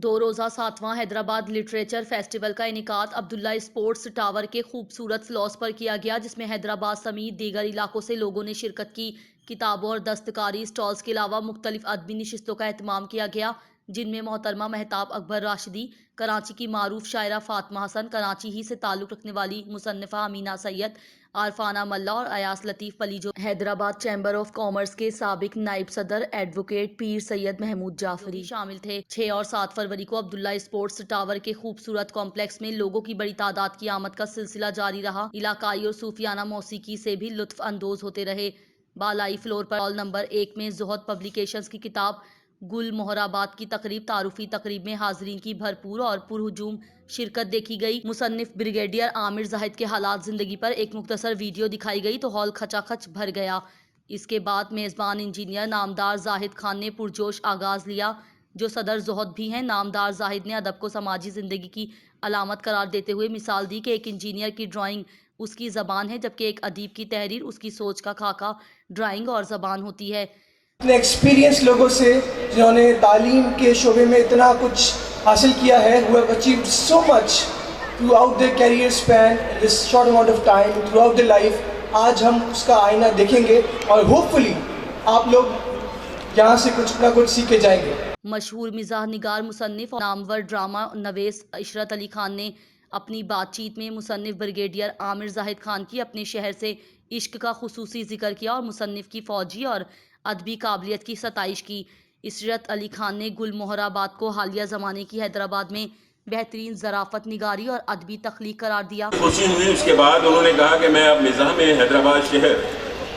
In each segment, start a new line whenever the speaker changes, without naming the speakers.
दो रोज़ा 7वां Hyderabad literature festival का इनेकाद अब्दुल्ला स्पोर्ट्स टावर के खूबसूरत फ्लॉस पर किया गया, जिसमें हैदराबाद समेत दीगर इलाकों से लोगों ने शिरकत की। किताबों और दस्तकारी स्टॉल्स के अलावा मुख्तलिफ अदबी नशिस्तों का एहतमाम किया गया, जिनमें मोहतरमा महताब अकबर राशिदी, कराची की मारूफ शायरा फातिमा हसन, कराची ही से ताल्लुक़ रखने वाली मुसन्निफ़ा अमीना सैयद, आरफाना मल्ला और अयास लतीफ़ वली, जो हैदराबाद चैम्बर ऑफ कॉमर्स के साबिक नायब सदर एडवोकेट पीर सैयद महमूद जाफरी शामिल थे। 6 और 7 फरवरी को अब्दुल्ला स्पोर्ट्स टावर के खूबसूरत कॉम्प्लेक्स में लोगों की बड़ी तादाद की आमद का सिलसिला जारी रहा। इलाकाई और सूफियाना मौसीकी से भी लुत्फ अंदोज होते रहे। बालाई फ्लोर पर हॉल नंबर 1 में ज़ुहद पब्लिकेशंस की किताब गुल मोहराबाद की तकरीब तारुफी तकरीब में हाजरीन की भरपूर और पुरहुजूम शिरकत देखी गई। मुसन्निफ ब्रिगेडियर आमिर जाहिद के हालात जिंदगी पर एक मुख्तसर वीडियो दिखाई गई तो हॉल खचाखच भर गया। इसके बाद मेज़बान इंजीनियर नामदार जाहिद खान ने पुरजोश आगाज लिया, जो सदर ज़ुहद भी हैं। नामदार जाहिद ने अदब को समाजी ज़िंदगी की अलामत करार देते हुए मिसाल दी कि एक इंजीनियर की ड्राइंग उसकी ज़बान है, जबकि एक अदीब की तहरीर उसकी सोच का खाका ड्राइंग और ज़बान होती है।
इतने एक्सपीरियंस लोगों से जिन्होंने तालीम के शोबे में इतना कुछ हासिल किया है, who have achieved so much throughout their career span in this short amount of time, throughout their life, आज हम उसका आईना देखेंगे और होपफुली आप लोग यहाँ से कुछ ना कुछ सीखे जाएंगे।
मशहूर मिजाह निगार मुसन्निफ और नामवर ड्रामा नवेस इशरत अली खान ने अपनी बातचीत में मुसन्निफ ब्रिगेडियर आमिर जाहिद खान की अपने शहर से इश्क का खुसूसी जिक्र किया और मुसन्निफ की फौजी और अदबी काबिलियत की सताइश की। इशरत अली खान ने गुल मोहराबाद को हालिया ज़माने की हैदराबाद में बेहतरीन ज़राफ़त निगारी और अदबी तख्लीक करार दिया।
खुशी हुई। उसके बाद उन्होंने कहा कि मैं अब मिज़ाह में हैदराबाद शहर,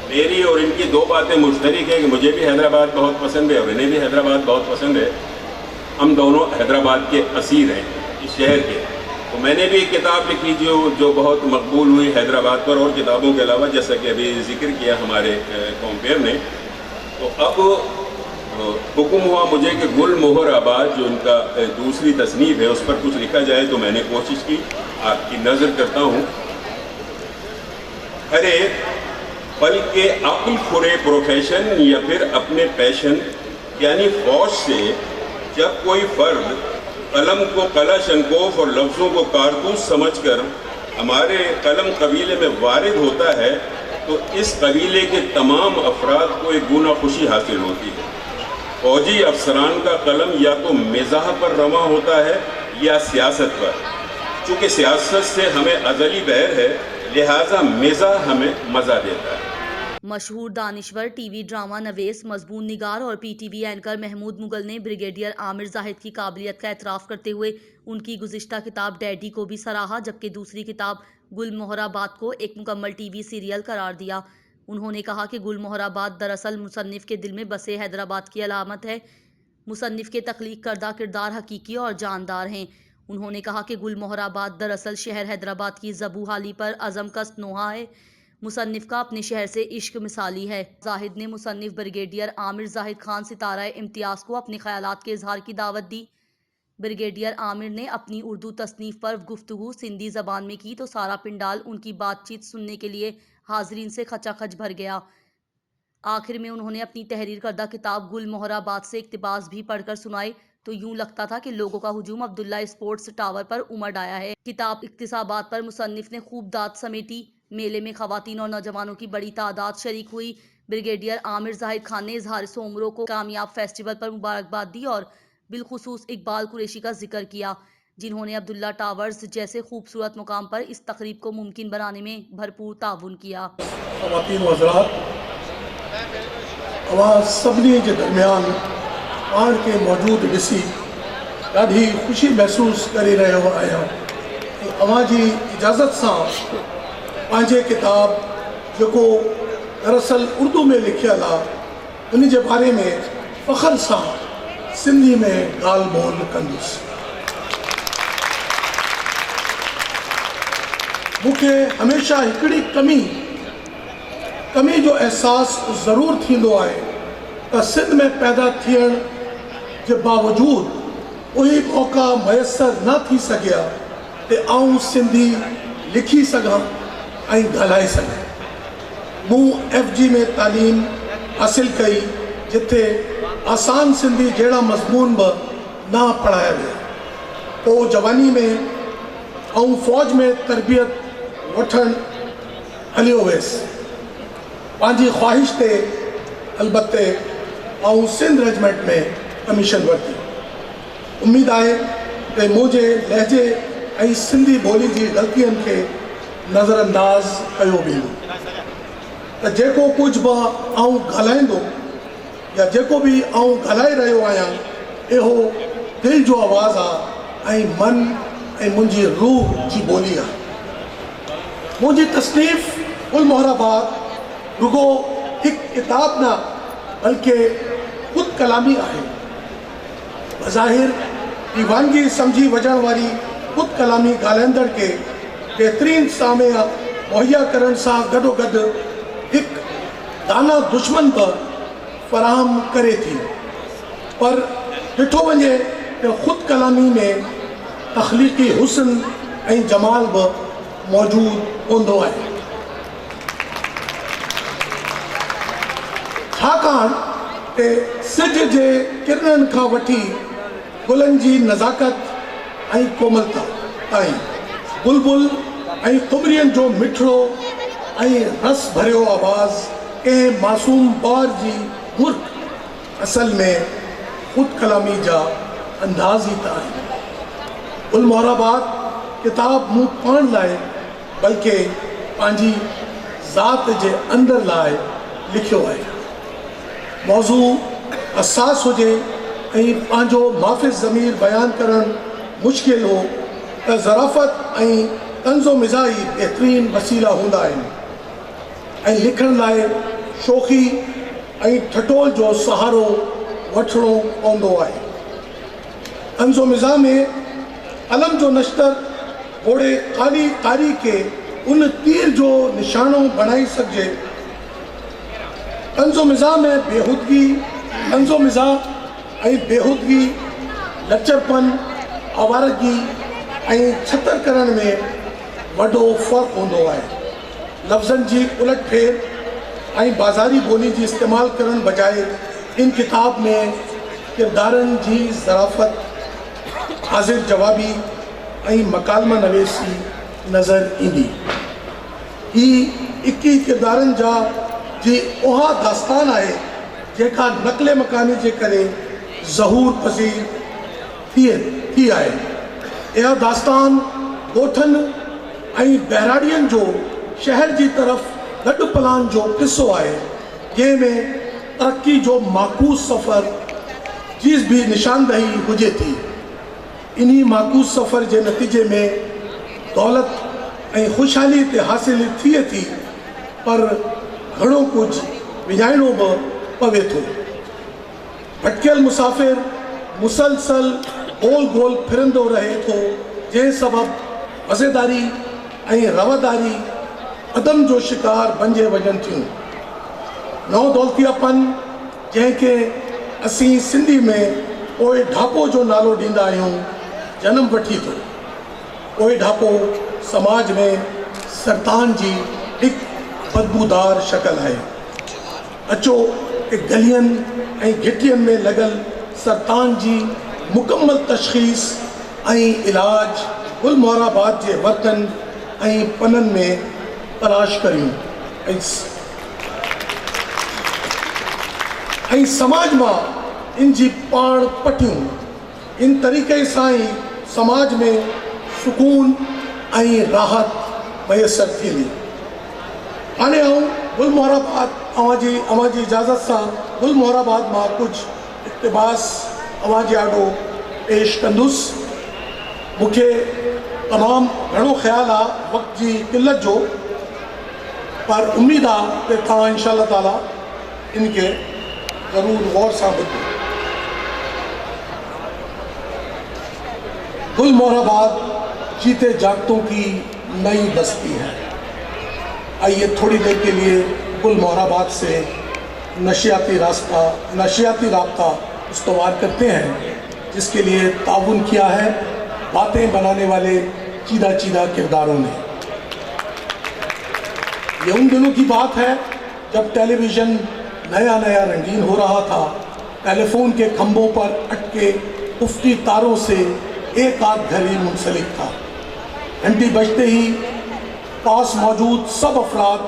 मेरी और इनकी दो बातें मुश्तरक है कि मुझे भी हैदराबाद बहुत पसंद है और इन्हें भी हैदराबाद बहुत पसंद है। हम दोनों हैदराबाद के असीर हैं, इस शहर के। तो मैंने भी एक किताब लिखी जो बहुत मकबूल हुई हैदराबाद पर, और किताबों के अलावा जैसा कि अभी जिक्र किया हमारे कॉम्पेयर ने। तो अब हुक्म हुआ मुझे कि गुल मोहराबाद जो उनका दूसरी तसनीफ है उस पर कुछ लिखा जाए। तो मैंने कोशिश की, आपकी नज़र करता हूँ। अरे पल के अक्ल खुरे प्रोफेशन या फिर अपने पैशन यानी फौज से जब कोई फर्द कलम को कला शंकोफ और लफ्ज़ों को कारतूस समझकर हमारे कलम कबीले में वारिद होता है, तो इस कबीले के तमाम अफराद को एक गुना खुशी हासिल होती है। फौजी अफसरान का कलम या तो मिज़ाह पर रवा होता है या सियासत पर। चूँकि सियासत से हमें अज़ली बैर है, लिहाजा मिज़ाह हमें मज़ा देता है।
मशहूर दानिश्वर टीवी ड्रामा नवेस, मजबून निगार और पीटीवी एंकर महमूद मुगल ने ब्रिगेडियर आमिर जाहिद की काबिलियत का एतराफ़ करते हुए उनकी गुज़िश्ता किताब डैडी को भी सराहा, जबकि दूसरी किताब गुल मोहराबाद को एक मुकम्मल टीवी सीरियल करार दिया। उन्होंने कहा कि गुल मोहराबाद दरअसल मुसन्निफ के दिल में बसे हैदराबाद की अलामत है। मुसन्निफ के तख्लीक करदा किरदार हकीकी और जानदार हैं। उन्होंने कहा कि गुल मोहराबाद दरअसल शहर हैदराबाद की ज़बू हाली पर अज़म का नोहा है। मुसन्निफ का अपने शहर से इश्क मिसाली है। जाहिद ने मुसन्निफ ब्रिगेडियर आमिर जाहिद खान सितारा इम्तियाज़ को अपने ख्यालात के इजहार की दावत दी। ब्रिगेडियर आमिर ने अपनी उर्दू तसनीफ पर गुफ्तगू सिंधी ज़बान में की तो सारा पिंडाल उनकी बातचीत सुनने के लिए हाजरीन से खचाखच भर गया। आखिर में उन्होंने अपनी तहरीर करदा किताब गुल मोहराबाद से इक्तिबास भी पढ़कर सुनाए तो यूं लगता था कि लोगों का हुजूम अब्दुल्ला स्पोर्ट्स टावर पर उमड़ आया है। किताब इक्तिसाबात पर मुसन्निफ ने खूब दाद समेटी। मेले में खवातीन और नौजवानों की बड़ी तादाद शरीक हुई। ब्रिगेडियर आमिर जाहिद खान ने इजहार सोमरों को कामयाब फेस्टिवल पर मुबारकबाद दी और बिलखुसूस इकबाल कुरैशी का जिक्र किया, जिन्होंने अब्दुल्ला टावर्स जैसे खूबसूरत मुकाम पर इस तकरीब को मुमकिन बनाने में भरपूर ताउन किया।
ख़वातीन व हज़रात, अवां सभिनी जे दरमियान पाण खे मौजूद ॾिसी ॾाढी ख़ुशी महसूस करे रहियो आहियां कि अवां जी इजाज़त सां पंहिंजे किताब जेको दरअसल उर्दू में लिखियल आहे उन जे बारे में फ़ख्र सां सिंधी में ॻाल्हि ॿोल कंदुसि। मूंखे हमेशह हिकिड़ी कमी जो अहसासु ज़रूरु थींदो आहे त सिंध में पैदा थियण जे बावजूदि उहे मौक़ा मुयसरु न थी सघिया त आउं सिंधी लिखी सघां ऐं ॻाल्हाए सघां। मूं FG में तालीम हासिल कई, जिथे आसान सिंधी जहिड़ा मज़मून बि ना पढ़ाया विया। पोइ जवानी में ऐं फ़ौज में तरबियत वठणु हलियो वियुसि। पंहिंजी ख़्वाहिश ते अलबत्ते ऐं सिंध रेजिमेंट में कमीशन वरिती। उम्मीद आहे त मुंहिंजे लहजे ऐं सिंधी ॿोली जी ग़लतियुनि खे नज़रअंदाज़ कयो वेंदो, त जेको कुझु बि आउं ॻाल्हाईंदो या जेको बि आउं ॻाल्हाए रहियो आहियां इहो दिलि जो आवाज़ु आहे ऐं मन ऐं मुंहिंजी रूह जी ॿोली आहे। मुंहिंजी तसनीफ़ गुल मोहराबाद रुगो हिकु किताब न बल्कि ख़ुदि कलामी आहे। बज़ाहिर दीवानगी सम्झी वॼण वारी ख़ुदि कलामी ॻाल्हाईंदड़ खे बहितरीन सामिया मुहैया करण सां गॾोगॾु हिकु दाना दुश्मन बि फ़राहम करे थी, पर ॾिठो वञे त ख़ुदि कलामी में तख़लीक़ी हुस्न ऐं जमाल बि मौजूदु हूंदो आहे। छाकाणि त सिज जे किरणनि खां वठी गुलनि जी नज़ाकत ऐं कोमलता ताईं बुलबुल ऐं कुमरियनि जो मिठड़ो ऐं रस भरियो आवाज़ कंहिं मासूम ॿार जी मुर्क असल में ख़ुदि कलामी जा अंदाज़ ई त आहिनि। गुल मोहराबाद किताब मूं पाण लाइ बल्कि पंहिंजी ज़ात जे अंदर लाइ लिखियो आहे। मौज़ू हसास हुजे ऐं पंहिंजो माफ़िज़ ज़मीर बयानु करणु मुश्किल हो त ज़राफ़त ऐं तंज़ो मिज़ाही बहितरीन वसीला हूंदा आहिनि ऐं लिखण लाइ शोखी ऐं ठठोल जो सहारो वठिणो पवंदो आहे। तंज़ो मिज़ाह में क़लम जो नश्तर ओड़े क़ाली कारी खे उन तीर जो निशानो बणाई सघिजे। तंज़ो मिज़ाह में तंज़ो मिज़ाह ऐं बेहूदगी, लचरपन, आवारगी ऐं छतर करण में वॾो फ़र्क़ु हूंदो आहे। लफ़्ज़नि जी उलट फेर ऐं बाज़ारी ॿोली जी इस्तेमालु करण बजाए इन किताब में किरदारनि जी ज़राफ़त, हाज़िर जवाबी ऐं मकालमा नवेसी नज़र ईंदी। ही 21 किरदारनि जी उहा दास्तान आहे जेका नक़ले मकानी जे करे ज़हूर पज़ीर थी आहे। इहा दास्तान ॻोठनि ऐं बहिराड़ियुनि जो शहर जी तरफ़ गॾु पलान जो किस्सो आहे, जंहिंमें तरक़ी जो माकूस सफ़र जी भी निशानदही हुजे थी। इन्ही माकूस सफ़र जे नतीजे में दौलत ऐं ख़ुशहाली ते हासिल थिए थी, पर घणो कुझु विञाइणो बि पवे थो। भटकियल मुसाफ़िर मुसलसल गोल गोल फिरंदो रहे थो, जंहिं सबबु मज़ेदारी ऐं रवादारी अदम जो शिकार बणिजे वञनि थियूं। नओं दौलतियापन, जंहिंखे असीं सिंधी में पोइ ढापो जो नालो ॾींदा आहियूं, जनम वठी थो। पोइ ढापो समाज में सरतान जी हिकु बदबूदार शक्ल आहे। अचो गलियनि ऐं घिटियुनि में लॻल सरतान जी मुकमल तशख़ीस ऐं इलाज गुल मोहराबाद जे वर्तन ऐं पननि में तलाश करियूं ऐं समाज मां इन जी पाण पटियूं। इन तरीक़े सां ई समाज में सुकून ऐं राहत मैसर थींदी। हाणे आऊं गुल मोहराबाद अवां जी इजाज़त सां गुल मोहराबाद मां कुझु इक़्तिबास अवां जे आॾो पेश कंदुसि। मूंखे तमामु घणो ख़्यालु आहे वक़्त जी क़िलत जो, पर उम्मीद आहे कि तव्हां इंशाअल्लाह ताला इनके ज़रूर गौर सां ॿुधो। गुल मोहराबाद जीते जागतों की नई बस्ती है। आइए थोड़ी देर के लिए गुल मोहराबाद से नशियाती राब्ता इस्तवार करते हैं, जिसके लिए ताउन किया है बातें बनाने वाले चीदा चीदा किरदारों ने। ये उन दिनों की बात है जब टेलीविज़न नया नया रंगीन हो रहा था। टेलीफोन के खंभों पर अटके افقی تاروں سے ایک آدھ گھر ہی منسلک تھا۔ گھنٹی بجتے ہی پاس موجود سب افراد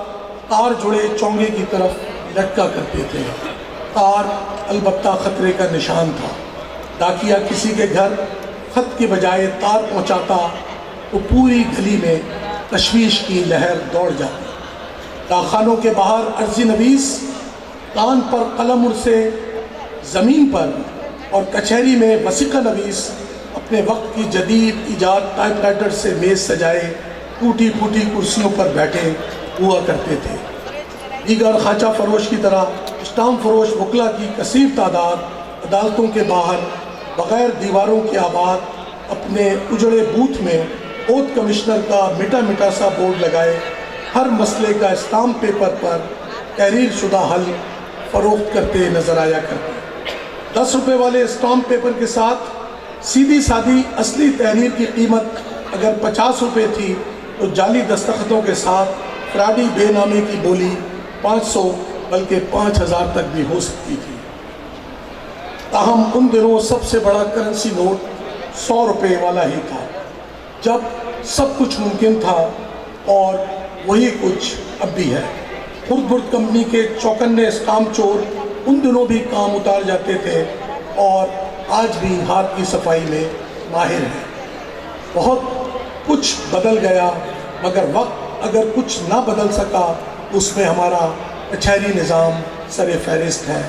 تار جڑے چونگے کی طرف لٹکا کرتے تھے۔ تار البتہ خطرے کا نشان تھا۔ ڈاکیہ کسی کے گھر خط کے بجائے تار پہنچاتا تو پوری گلی میں تشویش کی لہر دوڑ جاتی۔ ڈاکخانوں کے باہر عرضی نویس کان پر قلم سے زمین پر اور کچہری میں وثیقہ نویس اپنے وقت کی جدید ایجاد ٹائپ رائٹر سے میز سجائے ٹوٹی پھوٹی کرسیوں پر بیٹھے ہوا کرتے تھے۔ دیگر خانچہ فروش کی طرح اسٹامپ فروش وکلا کی کثیر تعداد عدالتوں کے باہر بغیر دیواروں کے آباد اپنے اجڑے بوتھ میں اوتھ کمشنر کا مٹا مٹا سا بورڈ لگائے ہر مسئلے کا اسٹامپ پیپر پر تحریر شدہ حل فروخت کرتے نظر آیا کرتے۔ 10 روپے والے اسٹامپ پیپر کے ساتھ سیدھی سادھی اصلی تحریر کی قیمت اگر 50 روپے تھی تو جعلی دستخطوں کے ساتھ فراڈی بے نامے کی بولی 500 بلکہ 5000 تک بھی ہو سکتی تھی۔ تاہم ان دنوں سب سے بڑا کرنسی نوٹ 100 روپے والا ہی تھا، جب سب کچھ ممکن تھا، اور وہی کچھ اب بھی ہے۔ خرد برد کمپنی کے چوکنے اسٹامپ چور ان دنوں بھی کام اتار جاتے تھے اور آج بھی ہاتھ کی صفائی میں ماہر ہیں۔ بہت کچھ بدل گیا، مگر وقت اگر کچھ نہ بدل سکا اس میں ہمارا کچہری نظام سر فہرست ہے۔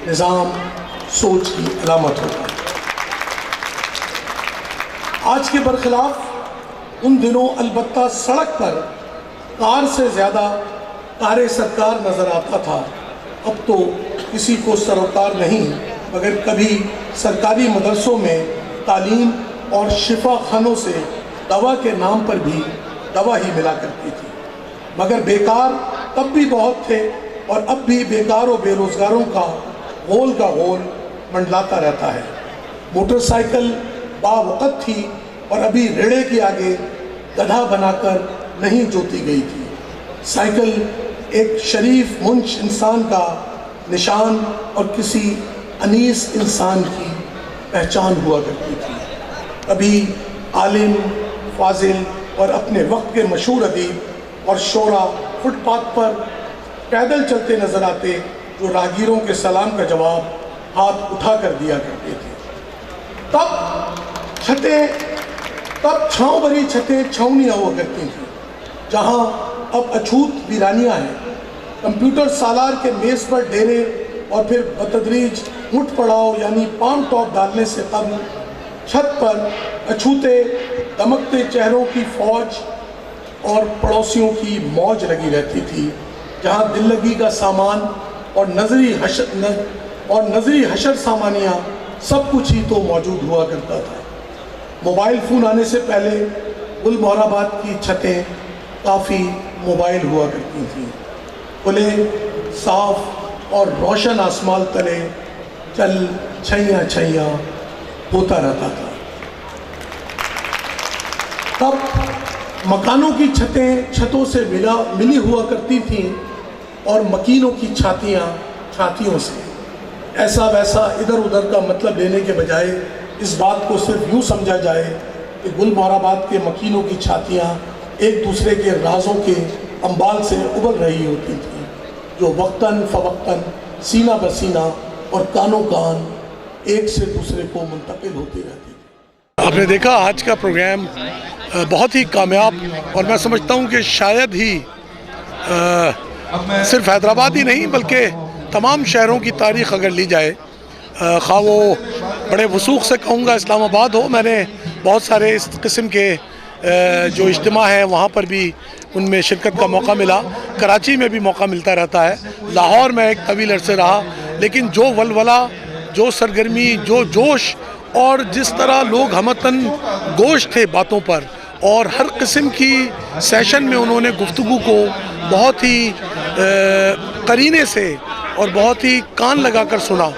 نظام سوچ کی علامت ہوتا ہے۔ آج کے برخلاف ان دنوں البتہ سڑک پر کار سے زیادہ کار سرکار نظر آتا تھا۔ اب تو کسی کو سروکار نہیں، مگر کبھی سرکاری مدرسوں میں تعلیم اور شفا خانوں سے دوا کے نام پر بھی دوا ہی ملا کرتی تھی۔ مگر بیکار تب بھی بہت تھے، اور اب بھی بیکار و بے روزگاروں کا غول منڈلاتا رہتا ہے۔ موٹر سائیکل باوقت تھی اور ابھی ریڑے کے آگے گدھا بنا کر نہیں جوتی گئی تھی۔ سائیکل ایک شریف منش انسان کا نشان اور کسی انیس انسان کی پہچان ہوا کرتی تھی۔ ابھی عالم، فاضل اور اپنے وقت کے مشہور ادیب اور شعراء فٹ پاتھ پر پیدل چلتے نظر آتے، جو راہگیروں کے سلام کا جواب ہاتھ اٹھا کر دیا کرتے تھے۔ تب چھاؤں بھری چھتیں چھاؤنیاں ہوا کرتی تھیں، جہاں اب اچھوت ویرانیاں ہیں۔ کمپیوٹر سالار کے میز پر ڈیرے اور پھر بتدریج مٹھ پڑاؤ یعنی پام ٹاپ ڈالنے سے قبل چھت پر اچھوتے دمکتے چہروں کی فوج اور پڑوسیوں کی موج لگی رہتی تھی، جہاں دل لگی کا سامان اور نظری حشر سامانیاں سب کچھ ہی تو موجود ہوا کرتا تھا۔ موبائل فون آنے سے پہلے گل مہر آباد کی چھتیں کافی موبائل ہوا کرتی تھیں۔ کھلے صاف اور روشن آسمان تلے چل چھیاں ہوتا رہتا تھا۔ تب مکانوں کی چھتوں سے ملی ہوا کرتی تھیں، اور مکینوں کی چھاتیوں سے۔ ایسا ویسا ادھر ادھر کا مطلب لینے کے بجائے اس بات کو صرف یوں سمجھا جائے کہ گل مہر آباد کے مکینوں کی چھاتیاں ایک دوسرے کے رازوں کے انبال سے ابھر رہی ہوتی تھیں، جو وقتاً فوقتاً سینہ بسینہ اور کانوں کان ایک سے دوسرے کو منتقل ہوتی رہتی تھی۔
آپ نے دیکھا آج کا پروگرام بہت ہی کامیاب، اور میں سمجھتا ہوں کہ شاید ہی صرف حیدرآباد ہی نہیں بلکہ تمام شہروں کی تاریخ اگر لی جائے، خواہ وہ بڑے وثوق سے کہوں گا اسلام آباد ہو، میں نے بہت سارے اس قسم کے جو اجتماع ہیں وہاں پر بھی ان میں شرکت کا موقع ملا، کراچی میں بھی موقع ملتا رہتا ہے، لاہور میں ایک طویل عرصے رہا، لیکن جو ولولہ، جو سرگرمی، جو جوش، اور جس طرح لوگ ہمتاً گوش تھے باتوں پر، اور ہر قسم کی سیشن میں انہوں نے گفتگو کو بہت ہی قرینے سے اور بہت ہی کان لگا کر سنا،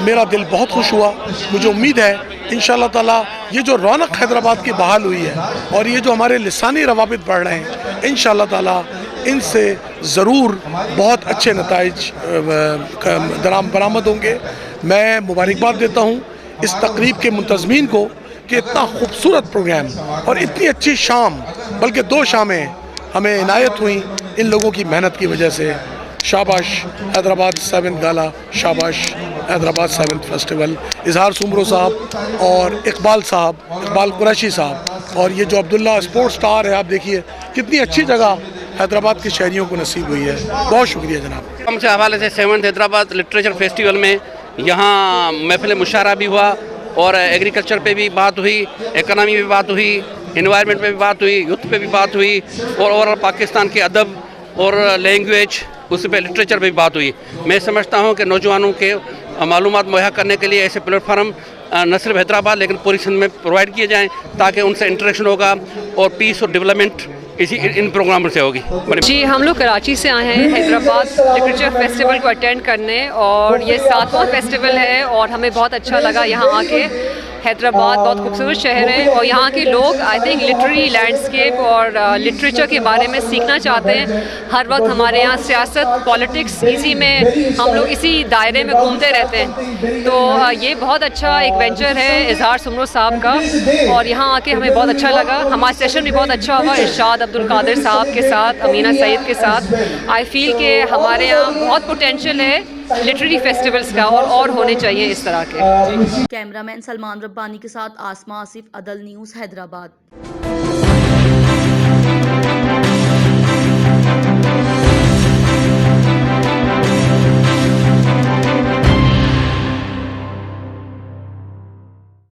میرا دل بہت خوش ہوا۔ مجھے امید ہے انشاءاللہ تعالی یہ جو رونق حیدرآباد کی بحال ہوئی ہے، اور یہ جو ہمارے لسانی روابط بڑھ رہے ہیں، انشاءاللہ تعالی ان سے ضرور بہت اچھے نتائج برآمد ہوں گے۔ میں مبارکباد دیتا ہوں اس تقریب کے منتظمین کو کہ اتنا خوبصورت پروگرام اور اتنی اچھی شام، بلکہ 2 شامیں ہمیں عنایت ہوئیں ان لوگوں کی محنت کی وجہ سے. شاباش حیدرآباد 7 گالا، شاباش حیدرآباد 7 فیسٹیول. اظہار سمرو صاحب اور اقبال قریشی صاحب، اور یہ جو عبداللہ اسپورٹ سٹار ہے، آپ دیکھیے کتنی اچھی جگہ حیدرآباد کے شہریوں کو نصیب ہوئی ہے. بہت شکریہ جناب.
ہم سے حوالے سے 7 حیدرآباد لٹریچر فیسٹیول میں یہاں محفل مشاعرہ بھی ہوا اور ایگریکلچر پہ بھی بات ہوئی، اکنامی پہ بات ہوئی، انوائرمنٹ پہ بھی بات ہوئی، یوتھ پہ بھی بات ہوئی، اور اوورآل پاکستان کے ادب اور لینگویج، اس پہ لٹریچر پہ بھی بات ہوئی. میں سمجھتا ہوں کہ نوجوانوں کے معلومات مہیا کرنے کے لیے ایسے پلیٹ فارم نہ صرف حیدرآباد لیکن پوری سندھ میں پرووائڈ کیے جائیں تاکہ ان سے انٹریکشن ہوگا اور پیس اور ڈیولپمنٹ ان پروگراموں سے ہوگی.
جی، ہم لوگ کراچی سے آئے ہیں حیدرآباد لٹریچر فیسٹیول کو اٹینڈ کرنے، اور یہ 7واں فیسٹیول ہے اور ہمیں بہت اچھا لگا یہاں آ کے. حیدرآباد بہت خوبصورت شہر ہے اور یہاں کے لوگ آئی تھنک لٹریری لینڈسکیپ اور لٹریچر کے بارے میں سیکھنا چاہتے ہیں. ہر وقت ہمارے یہاں سیاست، پالیٹکس، اسی میں ہم لوگ اسی دائرے میں گھومتے رہتے ہیں. تو یہ بہت اچھا ایک وینچر ہے اظہار سمرو صاحب کا، اور یہاں آ کے ہمیں بہت اچھا لگا. ہمارا سیشن بھی بہت اچھا ہوا ارشاد عبدالقادر صاحب کے ساتھ، امینہ سعید کے ساتھ. آئی فیل کہ ہمارے یہاں بہت پوٹینشیل ہے لٹریری فیسٹیولز کا، اور ہونے چاہیے اس طرح کے.
کیمرہ مین سلمان ربانی کے ساتھ آسمہ آصف، عدل نیوز، حیدرآباد.